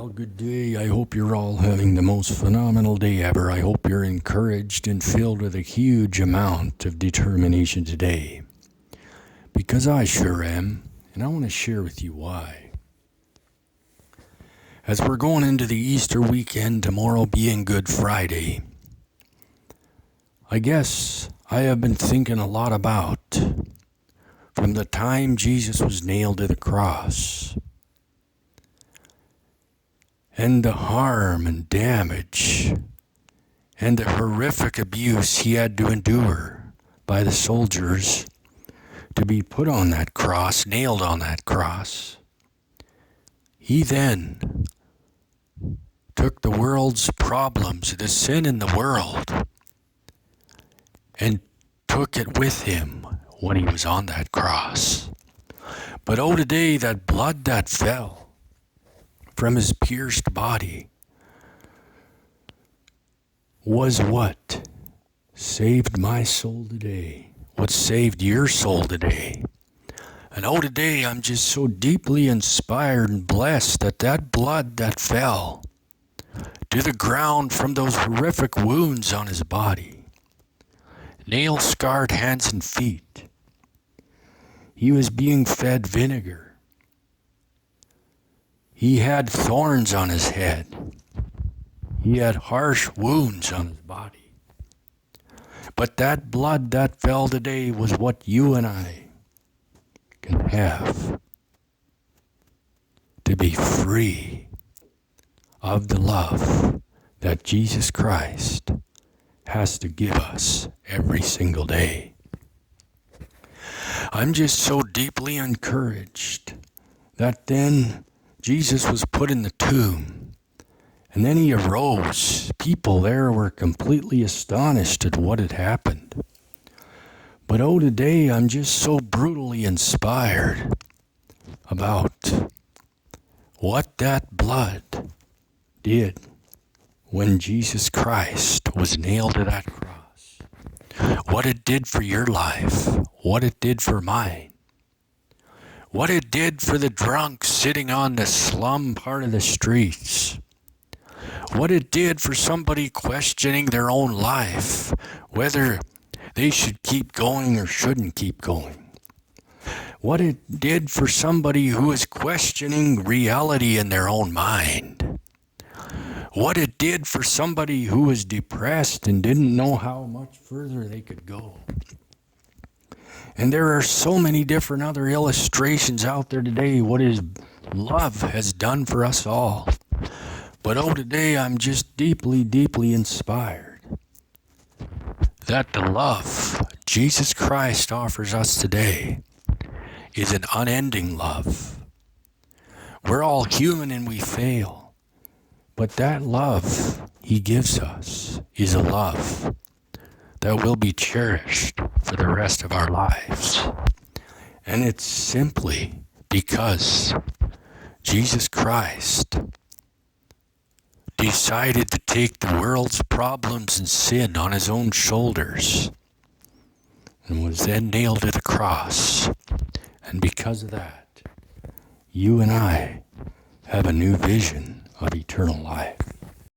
Well, good day. I hope you're all having the most phenomenal day ever. I hope you're encouraged and filled with a huge amount of determination today. Because I sure am, and I want to share with you why. As we're going into the Easter weekend, tomorrow being Good Friday, I guess I have been thinking a lot about from the time Jesus was nailed to the cross and the harm and damage and the horrific abuse he had to endure by the soldiers to be put on that cross, nailed on that cross. He then took the world's problems, the sin in the world, and took it with him when he was on that cross. But oh, today that blood that fell from his pierced body was what saved my soul today, what saved your soul today. And oh, today I'm just so deeply inspired and blessed that that blood that fell to the ground from those horrific wounds on his body, nail-scarred hands and feet. He was being fed vinegar. He had thorns on his head. He had harsh wounds on his body. But that blood that fell today was what you and I can have to be free of the love that Jesus Christ has to give us every single day. I'm just so deeply encouraged that then Jesus was put in the tomb and then he arose. People there were completely astonished at what had happened. But oh, today I'm just so brutally inspired about what that blood did when Jesus Christ was nailed to that cross. What it did for your life, what it did for mine, what it did for the drunk sitting on the slum part of the streets, what it did for somebody questioning their own life, whether they should keep going or shouldn't keep going, what it did for somebody who is questioning reality in their own mind, what it did for somebody who was depressed and didn't know how much further they could go. And there are so many different other illustrations out there today, what his love has done for us all. But oh, today I'm just deeply, deeply inspired that the love Jesus Christ offers us today is an unending love. We're all human and we fail. But that love he gives us is a love that will be cherished for the rest of our lives. And it's simply because Jesus Christ decided to take the world's problems and sin on his own shoulders and was then nailed to the cross. And because of that, you and I have a new vision of eternal life.